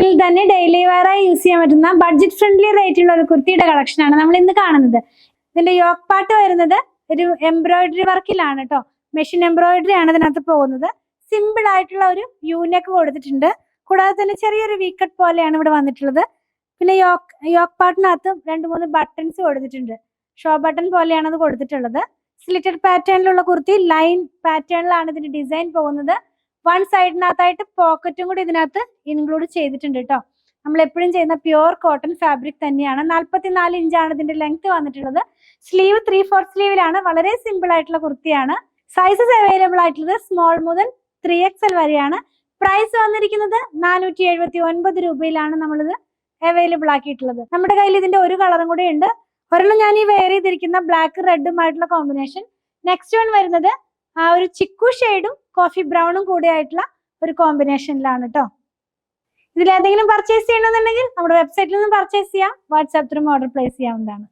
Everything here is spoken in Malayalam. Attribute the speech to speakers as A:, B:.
A: ഇതിൽ തന്നെ ഡെയിലി വെയർ ആയി യൂസ് ചെയ്യാൻ പറ്റുന്ന ബഡ്ജറ്റ് ഫ്രണ്ട്ലി റേറ്റുള്ള ഒരു കുർത്തിയുടെ കളക്ഷൻ ആണ് നമ്മൾ ഇന്ന് കാണുന്നത്. ഇതിന്റെ യോക്ക് പാർട്ട് വരുന്നത് ഒരു എംബ്രോയിഡറി വർക്കിലാണ് കേട്ടോ. മെഷീൻ എംബ്രോയിഡറി ആണ് ഇതിനകത്ത് പോകുന്നത്. സിമ്പിൾ ആയിട്ടുള്ള ഒരു യൂനെക്ക് കൊടുത്തിട്ടുണ്ട്. കൂടാതെ തന്നെ ചെറിയൊരു വീക്കട്ട് പോലെയാണ് ഇവിടെ വന്നിട്ടുള്ളത്. പിന്നെ യോക്ക് പാർട്ടിനകത്ത് 2-3 ബട്ടൺസ് കൊടുത്തിട്ടുണ്ട്. ഷോ ബട്ടൺ പോലെയാണ് അത് കൊടുത്തിട്ടുള്ളത്. സ്ലിറ്റഡ് പാറ്റേണിലുള്ള കുർത്തി ലൈൻ പാറ്റേണിലാണ് ഇതിന്റെ ഡിസൈൻ പോകുന്നത്. വൺ സൈഡിനകത്തായിട്ട് പോക്കറ്റും കൂടി ഇതിനകത്ത് ഇൻക്ലൂഡ് ചെയ്തിട്ടുണ്ട് കേട്ടോ. നമ്മൾ എപ്പോഴും ചെയ്യുന്ന പ്യുവർ കോട്ടൺ ഫാബ്രിക് തന്നെയാണ്. 44 ഇഞ്ചാണ് ഇതിന്റെ ലെങ്ത് വന്നിട്ടുള്ളത്. സ്ലീവ് 3/4 സ്ലീവിലാണ്. വളരെ സിമ്പിൾ ആയിട്ടുള്ള കുർത്തിയാണ്. സൈസസ് അവൈലബിൾ ആയിട്ടുള്ളത് സ്മോൾ മുതൽ 3XL വരെയാണ്. പ്രൈസ് വന്നിരിക്കുന്നത് 479 രൂപയിലാണ് നമ്മളിത് അവൈലബിൾ ആക്കിയിട്ടുള്ളത്. നമ്മുടെ കയ്യിൽ ഇതിന്റെ ഒരു കളറും കൂടെ ഉണ്ട്. ഒരെണ്ണം ഞാൻ ഈ വെയർ ചെയ്തിരിക്കുന്ന ബ്ലാക്ക് റെഡുമായിട്ടുള്ള കോമ്പിനേഷൻ. നെക്സ്റ്റ് വൺ വരുന്നത് ആ ഒരു ചിക്കു ഷെയ്ഡും കോഫി ബ്രൗണും കൂടി ആയിട്ടുള്ള ഒരു കോമ്പിനേഷനിലാണ് കേട്ടോ. ഇതിൽ ഏതെങ്കിലും പർച്ചേസ് ചെയ്യണമെന്നുണ്ടെങ്കിൽ നമ്മുടെ വെബ്സൈറ്റിൽ നിന്ന് പർച്ചേസ് ചെയ്യാം. വാട്സാപ്പ് ത്രൂ ഓർഡർ പ്ലേസ് ചെയ്യാവുന്നതാണ്.